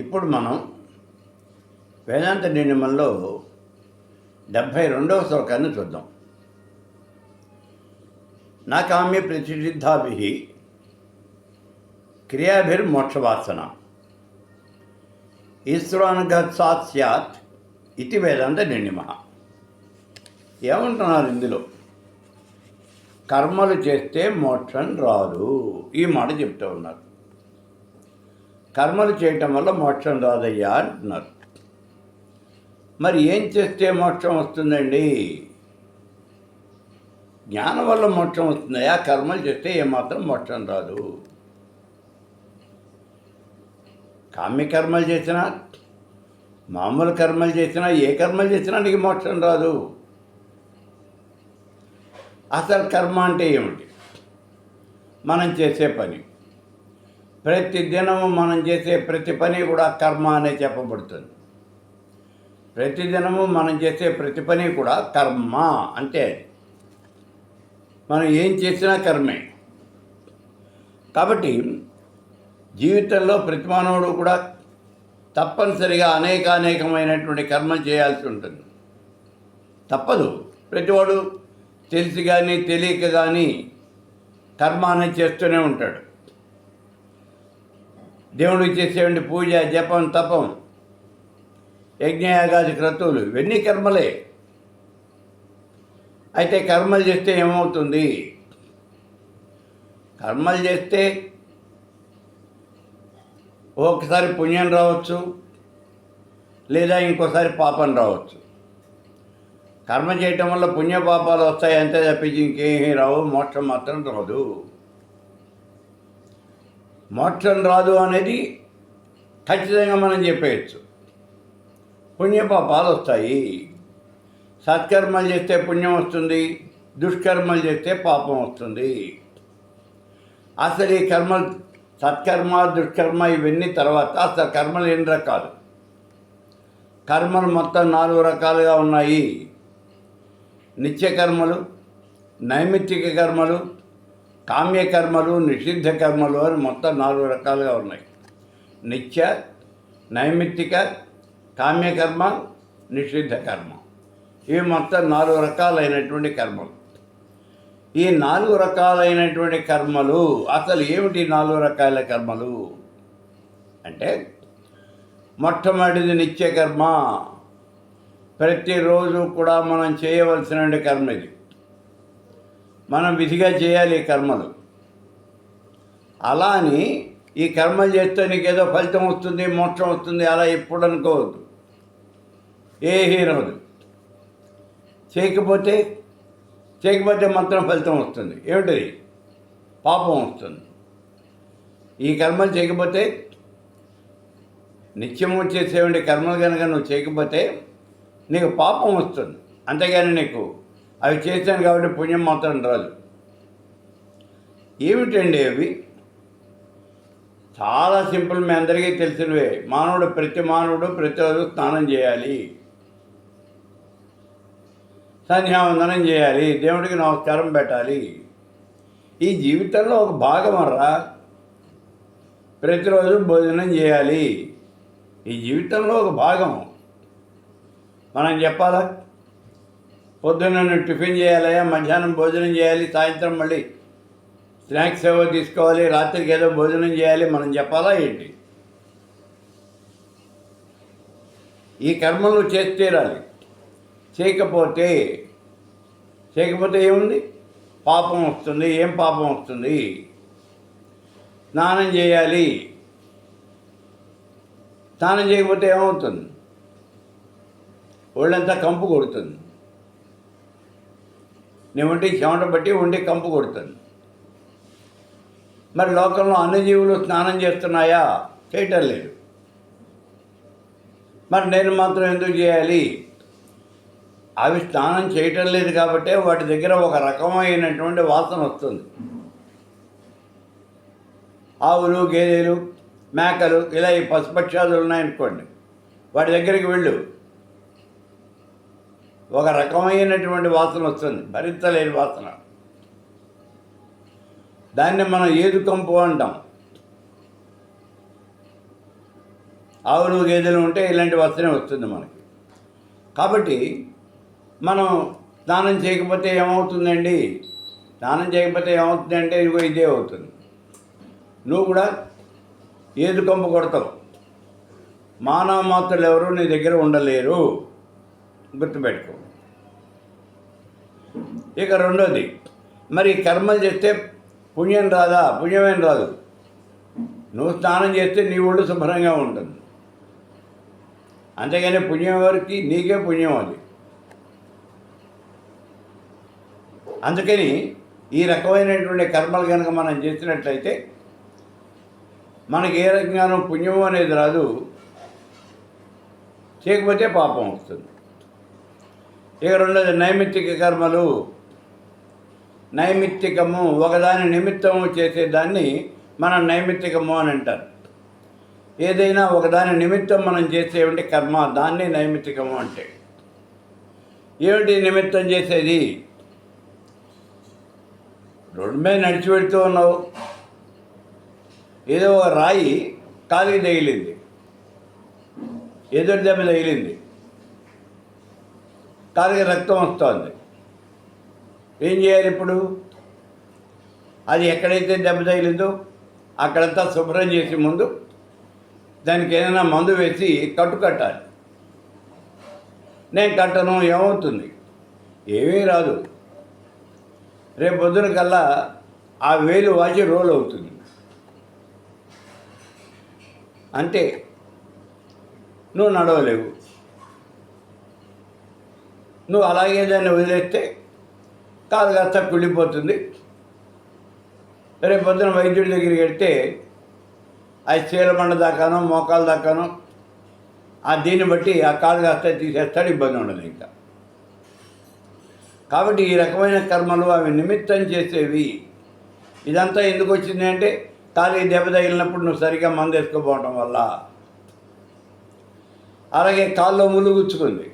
ఇప్పుడు మనం వేదాంత నిర్ణయంలో 72వ శ్లోకాన్ని చూద్దాం. నా కామ్య ప్రతిషిద్ధాభి క్రియాభిర్మోక్షవాసన ఈశ్వరానుగత్సాత్ స్యాత్ ఇది వేదాంత నిర్ణయం. ఏమంటున్నారు ఇందులో? కర్మలు చేస్తే మోక్షం రాదు, ఈ మాట చెప్తూ ఉన్నారు. కర్మలు చేయటం వల్ల మోక్షం రాదయ్యా అంటున్నారు. మరి ఏం చేస్తే మోక్షం వస్తుందండి? జ్ఞానం వల్ల మోక్షం వస్తుందయ్యా, కర్మలు చేస్తే ఏమాత్రం మోక్షం రాదు. కామ్యకర్మలు చేసినా, మామూలు కర్మలు చేసినా, ఏ కర్మలు చేసినా నీకు మోక్షం రాదు. అసలు కర్మ అంటే ఏమిటి? మనం చేసే పని. ప్రతి దినము మనం చేసే ప్రతి పని కూడా కర్మ అనే చెప్పబడుతుంది. ప్రతిదినము మనం చేసే ప్రతి పని కూడా కర్మ అంటే మనం ఏం చేసినా కర్మే. కాబట్టి జీవితంలో ప్రతి మానవుడు కూడా తప్పనిసరిగా అనేకమైనటువంటి కర్మలు చేయాల్సి ఉంటుంది. తప్పదు. ప్రతివాడు తెలిసి కానీ తెలియక కానీ కర్మ అనేది చేస్తూనే ఉంటాడు. దేవుడికి చేసేటువంటి పూజ, జపం, తపం, యజ్ఞయాగాది క్రతువులు ఇవన్నీ కర్మలే. అయితే కర్మలు చేస్తే ఏమవుతుంది? కర్మలు చేస్తే ఒకసారి పుణ్యం రావచ్చు, లేదా ఇంకోసారి పాపం రావచ్చు. కర్మ చేయటం వల్ల పుణ్యపాపాలు వస్తాయి అంతే తప్పించి ఇంకేమీ రావు. మోక్షం మాత్రం రాదు. మోక్షం రాదు అనేది ఖచ్చితంగా మనం చెప్పేయచ్చు. పుణ్యపాపాలు వస్తాయి. సత్కర్మలు చేస్తే పుణ్యం వస్తుంది, దుష్కర్మలు చేస్తే పాపం వస్తుంది. అసలు ఈ కర్మలు, సత్కర్మ, దుష్కర్మ ఇవన్నీ తర్వాత అసలు కర్మలు ఎన్ని రకాలు? కర్మలు మొత్తం 4 రకాలుగా ఉన్నాయి. నిత్యకర్మలు, నైమిత్తిక కర్మలు, కామ్యకర్మలు, నిషిద్ధ కర్మలు అని మొత్తం 4 రకాలుగా ఉన్నాయి. నిత్య, నైమిత్తిక, కామ్యకర్మ, నిషిద్ధ కర్మ, ఇవి మొత్తం 4 రకాలైనటువంటి కర్మలు. ఈ 4 రకాలైనటువంటి కర్మలు అసలు ఏమిటి? 4 రకాల కర్మలు అంటే మొట్టమొదటిది నిత్యకర్మ. ప్రతిరోజు కూడా మనం చేయవలసిన కర్మ ఇది. మనం విధిగా చేయాలి ఈ కర్మలు. అలా అని ఈ కర్మలు చేస్తే నీకేదో ఫలితం వస్తుంది, మోక్షం వస్తుంది అలా ఎప్పుడు అనుకోవద్దు. ఏమీ రాదు. చేయకపోతే మాత్రం ఫలితం వస్తుంది. ఏమిటది? పాపం వస్తుంది. ఈ కర్మలు చేయకపోతే, నిత్యము చేసేవంటి కర్మలు కనుక నువ్వు చేయకపోతే నీకు పాపం వస్తుంది. అంతేగాని నీకు అవి చేశాను కాబట్టి పుణ్యం మాత్రం రాదు. ఏమిటండి అవి? చాలా సింపుల్, మీ అందరికీ తెలిసినవే. ప్రతి మానవుడు ప్రతిరోజు స్నానం చేయాలి, సంధ్యావందనం చేయాలి, దేవుడికి నమస్కారం పెట్టాలి. ఈ జీవితంలో ఒక భాగం అర్రా. ప్రతిరోజు భోజనం చేయాలి, ఈ జీవితంలో ఒక భాగం. మనం చెప్పాలా? పొద్దున్న టిఫిన్ చేయాలయా, మధ్యాహ్నం భోజనం చేయాలి, సాయంత్రం మళ్ళీ స్నాక్స్ ఏవో తీసుకోవాలి, రాత్రికి ఏదో భోజనం చేయాలి, మనం చెప్పాలా ఏంటి? ఈ కర్మలు చేసి తీరాలి. చేయకపోతే ఏముంది? పాపం వస్తుంది. ఏం పాపం వస్తుంది? స్నానం చేయాలి. స్నానం చేయకపోతే ఏమవుతుంది? ఒళ్ళంతా కంపు కొడుతుంది. నీ ఒంటికి చెమట బట్టి ఒంటికి కంపు కొడుతుంది. మరి లోకంలో అన్ని జీవులు స్నానం చేస్తున్నాయా? చేయటం లేదు. మరి నేను మాత్రం ఎందుకు చేయాలి? అవి స్నానం చేయటం లేదు కాబట్టి వాటి దగ్గర ఒక రకమైనటువంటి వాసన వస్తుంది. ఆవులు, గేదెలు, మేకలు ఇలా ఈ పశుపక్షాదులు ఉన్నాయనుకోండి, వాటి దగ్గరికి వెళ్ళు, ఒక రకమైనటువంటి వాసన వస్తుంది, భరించలేని వాసన. దాన్ని మనం ఏదుకంపు అంటాం. ఆవులు గేదెలు ఉంటే ఇలాంటి వస్తూనే వస్తుంది మనకి. కాబట్టి మనం స్నానం చేయకపోతే ఏమవుతుందండి? స్నానం చేయకపోతే ఏమవుతుందంటే ఇదిగో ఇదే అవుతుంది. నువ్వు కూడా ఏదు కంపు కొడతావు. మానవ మాత్రులు ఎవరు నీ దగ్గర ఉండలేరు, గుర్తుపెట్టుకో. ఇక రెండోది, మరి కర్మలు చేస్తే పుణ్యం రాదా? పుణ్యమేం రాదు. నువ్వు స్నానం చేస్తే నీ ఒళ్ళు శుభ్రంగా ఉంటుంది. అంతేగాని పుణ్యం ఎవరికి? నీకే పుణ్యం అది. అందుకని ఈ రకమైనటువంటి కర్మలు కనుక మనం చేసినట్లయితే మనకి ఏ రకంగానూ పుణ్యం అనేది రాదు, చేయకపోతే పాపం వస్తుంది. ఇక రెండోది నైమిత్తిక కర్మలు. నైమిత్తికము, ఒకదాని నిమిత్తము చేసేదాన్ని మనం నైమిత్తికము అని అంటారు. ఏదైనా ఒకదాని నిమిత్తం మనం చేసేవంటి కర్మ, దాన్ని నైమిత్తికము అంటే. ఏమిటి నిమిత్తం చేసేది? రోడ్డు మీద నడిచి పెడుతూ ఉన్నావు, ఏదో ఒక రాయి కాలికి తగిలింది, ఎదురు దెబ్బ తగిలింది, కాలికి రక్తం వస్తుంది. ఏం చేయాలి ఇప్పుడు? అది ఎక్కడైతే దెబ్బ తగిలిందో అక్కడంతా శుభ్రం చేసి ముందు దానికి ఏదైనా మందు వేసి కట్టాలి. నేను కట్టను, ఏమవుతుంది? ఏమీ రాదు. రేపు పొద్దున కల్లా ఆ వేలు వాచి రోల్ అవుతుంది. అంటే నువ్వు నడవలేవు. నువ్వు అలాగే దాన్ని వదిలేస్తే కాలు కాస్త కుళ్ళిపోతుంది. రేపు పొద్దున వైద్యుడి దగ్గరికి వెళ్తే అది చీలమండ దాకానో మోకాలు దాకానో దీన్ని బట్టి ఆ కాలు కాస్త తీసేస్తాడు, ఇబ్బంది ఉండదు ఇంకా. కాబట్టి ఈ రకమైన కర్మలు అవి నిమిత్తం చేసేవి. ఇదంతా ఎందుకు వచ్చింది అంటే కాలికి దెబ్బ తగిలినప్పుడు నువ్వు సరిగా మందు వేసుకోపోవటం వల్ల. అలాగే కాల్లో ముళ్ళు గుచ్చుకుంది,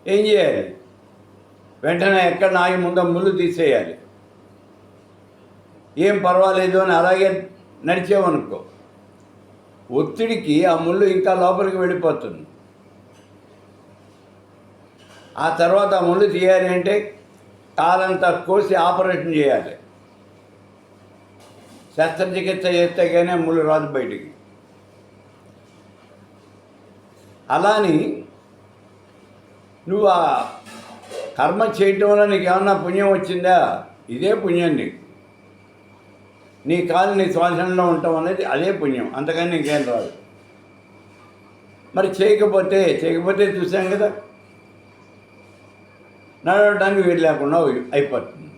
ఏం చేయాలి? వెంటనే ఎక్కడ ఆగి ముందు ముళ్ళు తీసేయాలి. ఏం పర్వాలేదు అని అలాగే నడిచేవనుకో, ఒత్తిడికి ఆ ముళ్ళు ఇంకా లోపలికి వెళ్ళిపోతుంది. ఆ తర్వాత ఆ ముళ్ళు తీయాలి అంటే కాలంతా కోసి ఆపరేషన్ చేయాలి. శస్త్రచికిత్స చేస్తే కానీ ముళ్ళు రాదు బయటికి. అలాని నువ్వు ఆ కర్మ చేయటం వల్ల నీకు ఏమన్నా పుణ్యం వచ్చిందా? ఇదే పుణ్యం నీకు. నీ కాలు నీ శ్వాసంలో ఉండటం అనేది అదే పుణ్యం, అంతకని నీకేం రాదు. మరి చేయకపోతే చూసాం కదా, నడవడానికి వీలు లేకుండా అయిపోతుంది.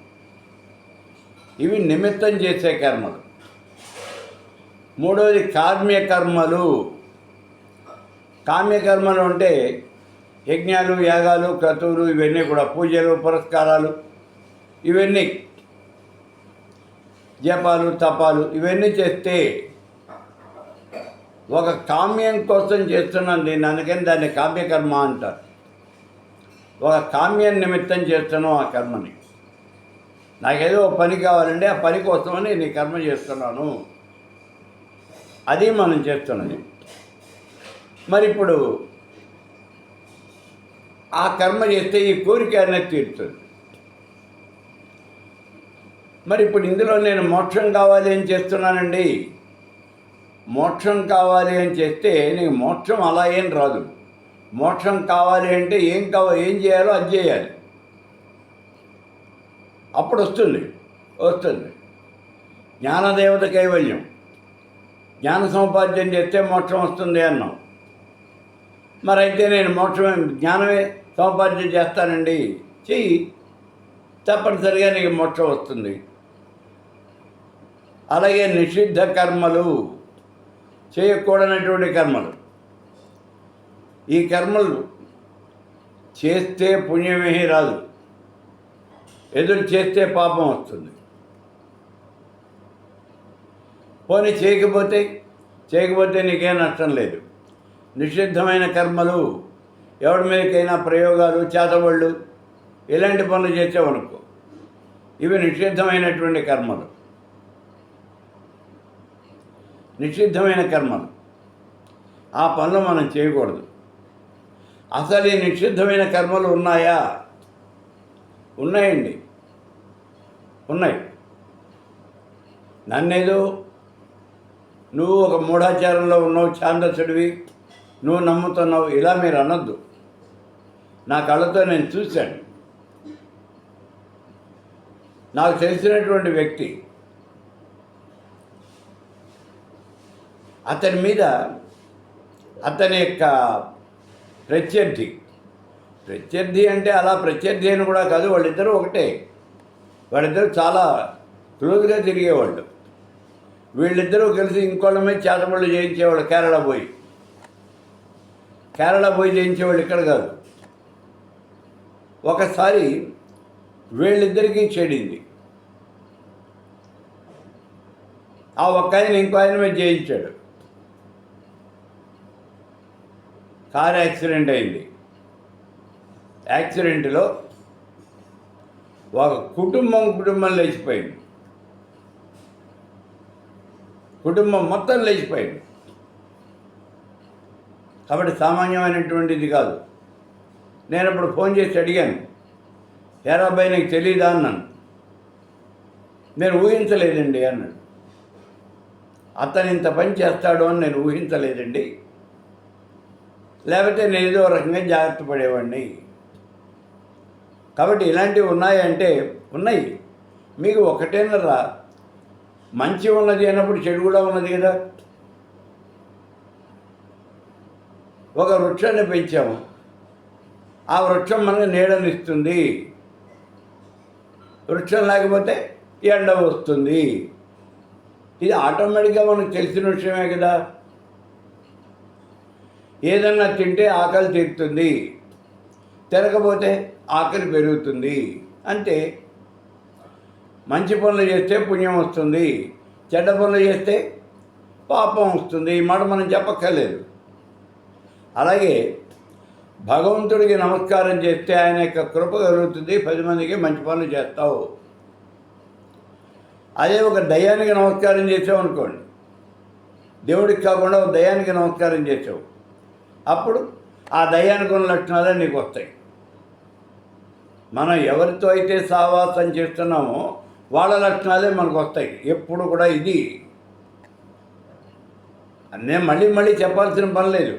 ఇవి నిమిత్తం చేసే కర్మలు. మూడవది కామ్యకర్మలు. కామ్యకర్మలు అంటే యజ్ఞాలు, యాగాలు, క్రతువులు, ఇవన్నీ కూడా పూజలు, పురస్కారాలు, ఇవన్నీ జపాలు, తపాలు, ఇవన్నీ చేస్తే ఒక కామ్యం కోసం చేస్తున్నాను దీన్ని, అందుకని దాన్ని కామ్యకర్మ అంటారు. ఒక కామ్యం నిమిత్తం చేస్తున్నావు ఆ కర్మని. నాకేదో పని కావాలంటే ఆ పని కోసమని నీ కర్మ చేస్తున్నాను, అది మనం చేస్తున్నది. మరి ఇప్పుడు ఆ కర్మ చేస్తే ఈ కోరిక అనేది తీరుతుంది. మరి ఇప్పుడు ఇందులో నేను మోక్షం కావాలి అని చేస్తున్నానండి. మోక్షం కావాలి అని చేస్తే నీకు మోక్షం అలా ఏం రాదు. మోక్షం కావాలి అంటే ఏం చేయాలో అది చేయాలి, అప్పుడు వస్తుంది. జ్ఞానదేవత కైవల్యం, జ్ఞాన సముపార్జన చేస్తే మోక్షం వస్తుంది అన్నాం. మరి అయితే నేను జ్ఞానమే సముపార్జన చేస్తానండి, చెయ్యి, తప్పనిసరిగా నీకు మోక్షం వస్తుంది. అలాగే నిషిద్ధ కర్మలు, చేయకూడనటువంటి కర్మలు, ఈ కర్మలు చేస్తే పుణ్యమేమీ రాదు, ఎదురు చేస్తే పాపం వస్తుంది. పోనీ చేయకపోతే నీకేం నష్టం లేదు. నిషిద్ధమైన కర్మలు, ఎవరి మీదకైనా ప్రయోగాలు, చేతబళ్ళు, ఇలాంటి పనులు చేసేవనుకో, ఇవి నిషిద్ధమైనటువంటి కర్మలు. ఆ పనులు మనం చేయకూడదు. అసలు ఈ నిషిద్ధమైన కర్మలు ఉన్నాయా? ఉన్నాయండి, ఉన్నాయి. నన్నేదో నువ్వు ఒక మూఢాచారంలో ఉన్నావు, ఛాందసుడివి, నువ్వు నమ్ముతున్నావు, ఇలా మీరు అనొద్దు. నా కళ్ళతో నేను చూశాను. నాకు తెలిసినటువంటి వ్యక్తి, అతని మీద అతని యొక్క ప్రత్యర్థి అంటే అలా ప్రత్యర్థి అని కూడా కాదు, వాళ్ళిద్దరూ ఒకటే. వాళ్ళిద్దరూ చాలా క్లోజ్గా తిరిగేవాళ్ళు. వీళ్ళిద్దరూ కలిసి ఇంకోళ్ళ మీద చేతబడులు చేయించేవాళ్ళు. కేరళ పోయి చేయించేవాళ్ళు, ఇక్కడ కాదు. ఒకసారి వీళ్ళిద్దరికీ చెడింది. ఆ ఒక్క ఆయన ఇంకో ఆయన మీద చేయించాడు. కారు యాక్సిడెంట్ అయింది. యాక్సిడెంట్లో ఒక కుటుంబం లేచిపోయింది. కుటుంబం మొత్తం లేచిపోయింది. కాబట్టి సామాన్యమైనటువంటిది కాదు. నేను అప్పుడు ఫోన్ చేసి అడిగాను, ఏరా అబ్బాయి నీకు తెలీదా అన్నాను. నేను ఊహించలేదండి అన్నాడు. అతను ఇంత పని చేస్తాడు అని నేను ఊహించలేదండి, లేకపోతే నేను ఏదో రకంగా జాగ్రత్త పడేవాడిని. కాబట్టి ఇలాంటివి ఉన్నాయంటే ఉన్నాయి. మీకు ఒకటేనరా, మంచి ఉన్నది అన్నప్పుడు చెడు కూడా ఉన్నది కదా. ఒక వృక్షాన్ని పెంచాము, ఆ వృక్షం మనకు నీడనిస్తుంది. వృక్షం లేకపోతే ఎండ వస్తుంది. ఇది ఆటోమేటిక్గా మనకు తెలిసిన విషయమే కదా. ఏదన్నా తింటే ఆకలి తీరుతుంది, తినకపోతే ఆకలి పెరుగుతుంది. అంతే. మంచి పనులు చేస్తే పుణ్యం వస్తుంది, చెడ్డ పనులు చేస్తే పాపం వస్తుంది. ఈ మాట మనం చెప్పక్కర్లేదు. అలాగే భగవంతుడికి నమస్కారం చేస్తే ఆయన యొక్క కృప కలుగుతుంది, 10 మందికి మంచి పనులు చేస్తావు. అదే ఒక దయ్యానికి నమస్కారం చేసావు అనుకోండి, దేవుడికి కాకుండా ఒక దయ్యానికి నమస్కారం చేసావు, అప్పుడు ఆ దయ్యానికి ఉన్న లక్షణాలే నీకు వస్తాయి. మనం ఎవరితో అయితే సహవాసం చేస్తున్నామో వాళ్ళ లక్షణాలే మనకు వస్తాయి ఎప్పుడు కూడా. ఇది నేను మళ్ళీ చెప్పాల్సిన పని లేదు.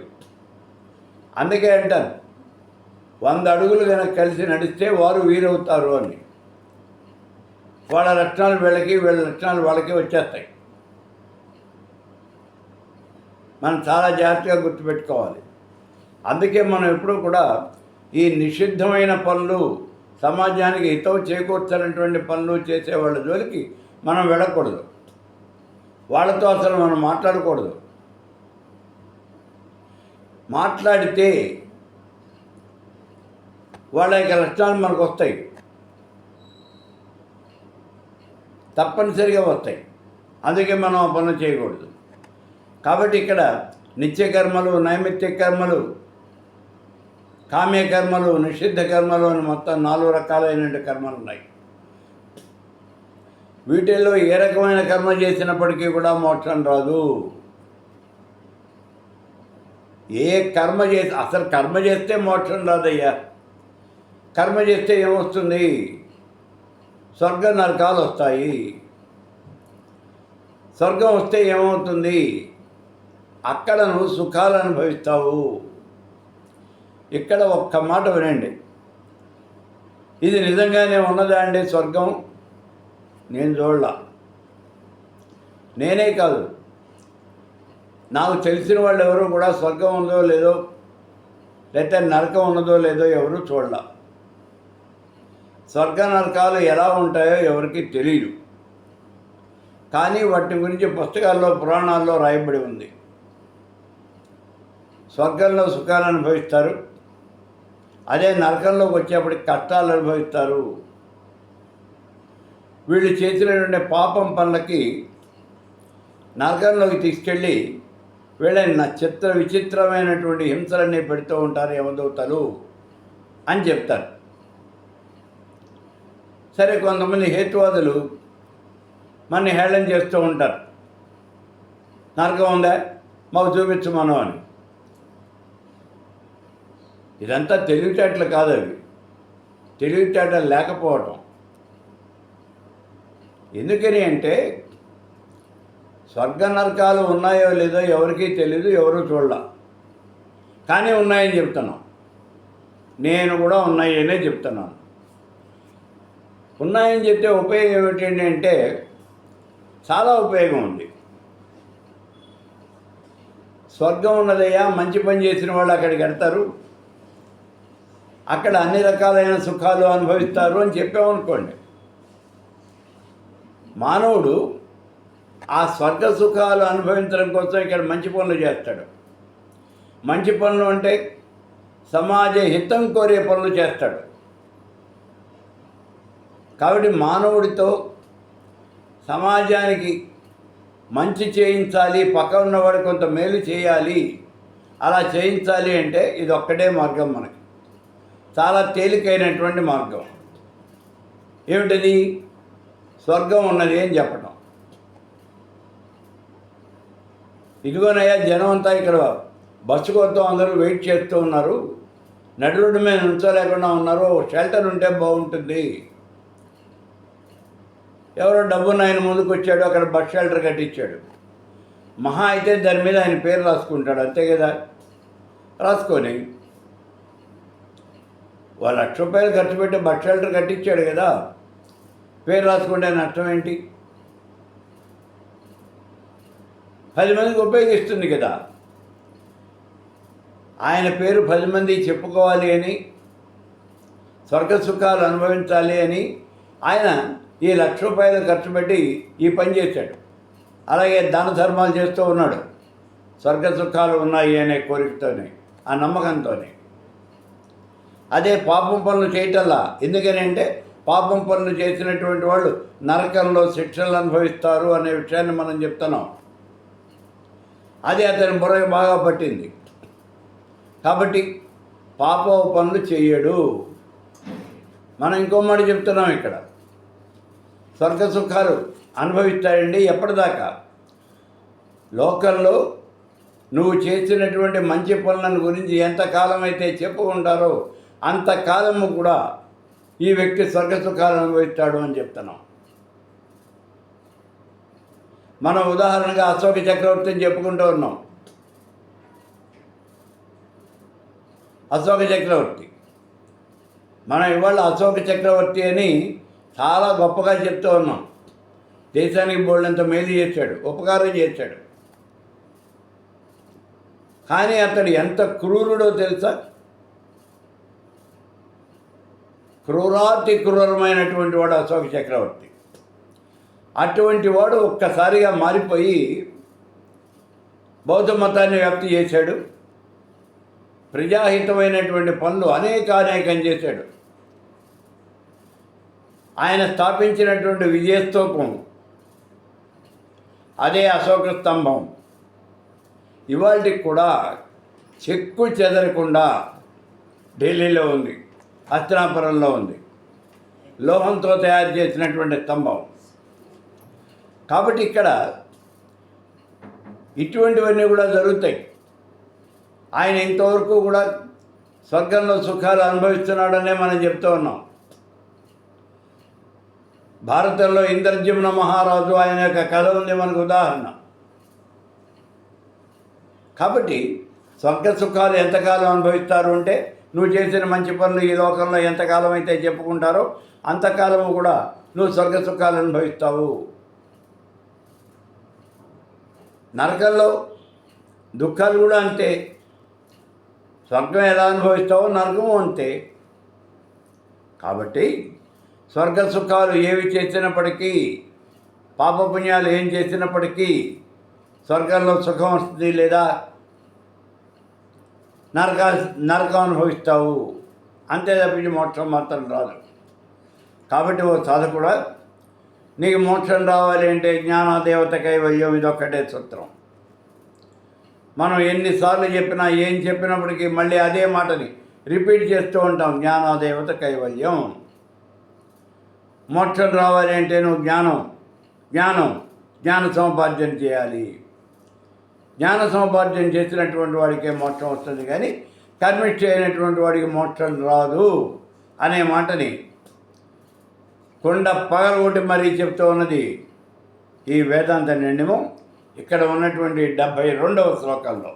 అందుకే అంటాను, 100 అడుగులు కనుక కలిసి నడిస్తే వారు వీరవుతారు అని. వాళ్ళ లక్షణాలు వీళ్ళకి, వీళ్ళ లక్షణాలు వాళ్ళకి వచ్చేస్తాయి. మనం చాలా జాగ్రత్తగా గుర్తుపెట్టుకోవాలి. అందుకే మనం ఎప్పుడూ కూడా ఈ నిషిద్ధమైన పనులు, సమాజానికి హితం చేకూర్చాలన్నటువంటి పనులు చేసేవాళ్ళ జోలికి మనం వెళ్ళకూడదు. వాళ్ళతో అసలు మనం మాట్లాడకూడదు. మాట్లాడితే వాళ్ళ యొక్క లక్షణాలు మనకు వస్తాయి, తప్పనిసరిగా వస్తాయి. అందుకే మనం ఆ పనులు చేయకూడదు. కాబట్టి ఇక్కడ నిత్యకర్మలు, నైమిత్తిక కర్మలు, కామ్యకర్మలు, నిషిద్ధ కర్మలు అని మొత్తం 4 రకాలైన కర్మలు ఉన్నాయి. వీటిల్లో ఏ రకమైన కర్మ చేసినప్పటికీ కూడా మోక్షం రాదు. ఏ కర్మ చేసి, అసలు కర్మ చేస్తే మోక్షం రాదయ్యా. కర్మ చేస్తే ఏమొస్తుంది? స్వర్గ నరకాలు వస్తాయి. స్వర్గం వస్తే ఏమవుతుంది? అక్కడ నువ్వు సుఖాలు అనుభవిస్తావు. ఇక్కడ ఒక్క మాట వినండి, ఇది నిజంగానే ఉన్నదా అండి స్వర్గం? నేను చూడలా. నేనే కాదు, నాకు తెలిసిన వాళ్ళు ఎవరు కూడా స్వర్గం ఉందో లేదో, లేకపోతే నరకం ఉన్నదో లేదో ఎవరు చూడలా. స్వర్గ నరకాలు ఎలా ఉంటాయో ఎవరికి తెలియదు. కానీ వాటి గురించి పుస్తకాల్లో, పురాణాల్లో రాయబడి ఉంది. స్వర్గంలో సుఖాలు అనుభవిస్తారు, అదే నరకంలోకి వచ్చేప్పటికి కష్టాలు అనుభవిస్తారు. వీళ్ళు చేసినటువంటి పాపం పనులకి నరకంలోకి తీసుకెళ్ళి వీళ్ళని విచిత్రమైనటువంటి హింసలన్నీ పెడుతూ ఉంటారు యమదూతలు అని చెప్తారు. సరే, కొంతమంది హేతువాదులు మన హేళన చేస్తూ ఉంటారు. నరకం ఉందా, మాకు చూపించమను అని. ఇదంతా తెలివితేటలు కాదు, అవి తెలివితేటలు లేకపోవటం. ఎందుకని అంటే స్వర్గ నరకాలు ఉన్నాయో లేదో ఎవరికీ తెలీదు, ఎవరు చూడాల, కానీ ఉన్నాయని చెప్తున్నాం. నేను కూడా ఉన్నాయనే చెప్తున్నాను. ఉన్నాయని చెప్తే ఉపయోగం ఏమిటండి అంటే చాలా ఉపయోగం ఉంది. స్వర్గం ఉన్నదయ్యా, మంచి పని చేసిన వాళ్ళు అక్కడికి వెళ్తారు, అక్కడ అన్ని రకాలైన సుఖాలు అనుభవిస్తారు అని చెప్పామనుకోండి. మానవుడు ఆ స్వర్గ సుఖాలు అనుభవించడం కోసం ఇక్కడ మంచి పనులు చేస్తాడు. మంచి పనులు అంటే సమాజ హితం కోరే పనులు చేస్తాడు. కాబట్టి మానవుడితో సమాజానికి మంచి చేయించాలి, పక్క ఉన్నవాడు కొంత మేలు చేయాలి, అలా చేయించాలి అంటే ఇది ఒక్కటే మార్గం. మనకి చాలా తేలికైనటువంటి మార్గం. ఏమిటది? స్వర్గం ఉన్నది అని చెప్పటం. ఇదిగోనయ్యా, జనం అంతా ఇక్కడ బస్సు కోసం అందరూ వెయిట్ చేస్తూ ఉన్నారు, నడి రోడ్డు మీద నుంచోలేకుండా ఉన్నారు, షెల్టర్ ఉంటే బాగుంటుంది. ఎవరో డబ్బున్న ఆయన ముందుకు వచ్చాడు, అక్కడ బస్ షెల్టర్ కట్టించాడు. మహా అయితే దాని మీద ఆయన పేరు రాసుకుంటాడు, అంతే కదా. రాసుకొని ₹1,00,000 ఖర్చు పెట్టి బస్ షెల్టర్ కట్టించాడు కదా, పేరు రాసుకుంటే నష్టం ఏంటి? 10 మందికి ఉపయోగిస్తుంది కదా. ఆయన పేరు 10 మంది చెప్పుకోవాలి అని, స్వర్గ సుఖాలు అనుభవించాలి అని ఆయన ఈ ₹1,00,000 ఖర్చు పెట్టి ఈ పని చేశాడు. అలాగే దాన ధర్మాలు చేస్తూ ఉన్నాడు, స్వర్గ సుఖాలు ఉన్నాయి అనే కోరికతోనే, ఆ నమ్మకంతోనే. అదే పాపం పనులు చేయటల్లా. ఎందుకని అంటే పాపం పనులు చేసినటువంటి వాళ్ళు నరకంలో శిక్షలు అనుభవిస్తారు అనే విషయాన్ని మనం చెప్తున్నాం. అది అతని బుర్రకు బాగా పట్టింది. కాబట్టి పాప పనులు చెయ్యడు. మనం ఇంకో మాట చెప్తున్నాం ఇక్కడ, స్వర్గ సుఖాలు అనుభవిస్తాడండి. ఎప్పటిదాకా? లోకంలో నువ్వు చేసినటువంటి మంచి పనులను గురించి ఎంతకాలం అయితే చెప్పుకుంటారో అంతకాలము కూడా ఈ వ్యక్తి స్వర్గ సుఖాలు అనుభవిస్తాడు అని చెప్తున్నాం. మనం ఉదాహరణగా అశోక చక్రవర్తిని చెప్పుకుంటూ ఉన్నాం. అశోక చక్రవర్తి, మనం ఇవాళ అశోక చక్రవర్తి అని చాలా గొప్పగా చెప్తూ ఉన్నాం. దేశానికి బోళ్ళంత మేలు చేశాడు, ఉపకారం చేశాడు. కానీ అతడు ఎంత క్రూరుడో తెలుసా? క్రూరాతి క్రూరమైనటువంటి వాడు అశోక చక్రవర్తి. అటువంటి వాడు ఒక్కసారిగా మారిపోయి బౌద్ధ మతాన్ని వ్యాప్తి చేశాడు. ప్రజాహితమైనటువంటి పనులు అనేకం చేశాడు. ఆయన స్థాపించినటువంటి విజయస్తూపం, అదే అశోక స్తంభం, ఇవాళకి కూడా చెక్కు చెదరకుండా ఢిల్లీలో ఉంది, హస్తినాపురంలో ఉంది. లోహంతో తయారు చేసినటువంటి స్తంభం. కాబట్టి ఇక్కడ ఇటువంటివన్నీ కూడా జరుగుతాయి. ఆయన ఇంతవరకు కూడా స్వర్గంలో సుఖాలు అనుభవిస్తున్నాడనే మనం చెప్తూ ఉన్నాం. భారతంలో ఇంద్రజిమ్న మహారాజు ఆయన యొక్క కథ ఉంది మనకు ఉదాహరణ. కాబట్టి స్వర్గ సుఖాలు ఎంతకాలం అనుభవిస్తారు అంటే, నువ్వు చేసిన మంచి పనులు ఈ లోకంలో ఎంతకాలం అయితే చెప్పుకుంటారో అంతకాలము కూడా నువ్వు స్వర్గ సుఖాలు అనుభవిస్తావు. నరకంలో దుఃఖాలు కూడా అంతే. స్వర్గం ఎలా అనుభవిస్తావో నరకము అంతే. కాబట్టి స్వర్గ సుఖాలు ఏవి చేసినప్పటికీ, పాపపుణ్యాలు ఏం చేసినప్పటికీ స్వర్గంలో సుఖం వస్తుంది, లేదా నరకం అనుభవిస్తావు. అంతే తప్పించి మోక్షం మాత్రం రాదు. కాబట్టి ఓ సాధకుడా, నీకు మోక్షం రావాలి అంటే జ్ఞానదేవత కైవల్యం, ఇదొక్కటే సూత్రం. మనం ఎన్నిసార్లు చెప్పినా, ఏం చెప్పినప్పటికీ మళ్ళీ అదే మాటని రిపీట్ చేస్తూ ఉంటాం, జ్ఞానదేవత కైవల్యం. మోక్షం రావాలి అంటే నువ్వు జ్ఞాన సముపార్జన చేయాలి. జ్ఞాన సముపార్జన చేసినటువంటి వాడికే మోక్షం వస్తుంది. కానీ కర్మిష్ఠ అయినటువంటి వాడికి మోక్షం రాదు అనే మాటని కొండ పగలగొట్టి మరీ చెప్తూ ఉన్నది ఈ వేదాంత నిర్ణయం ఇక్కడ ఉన్నటువంటి 72వ శ్లోకంలో.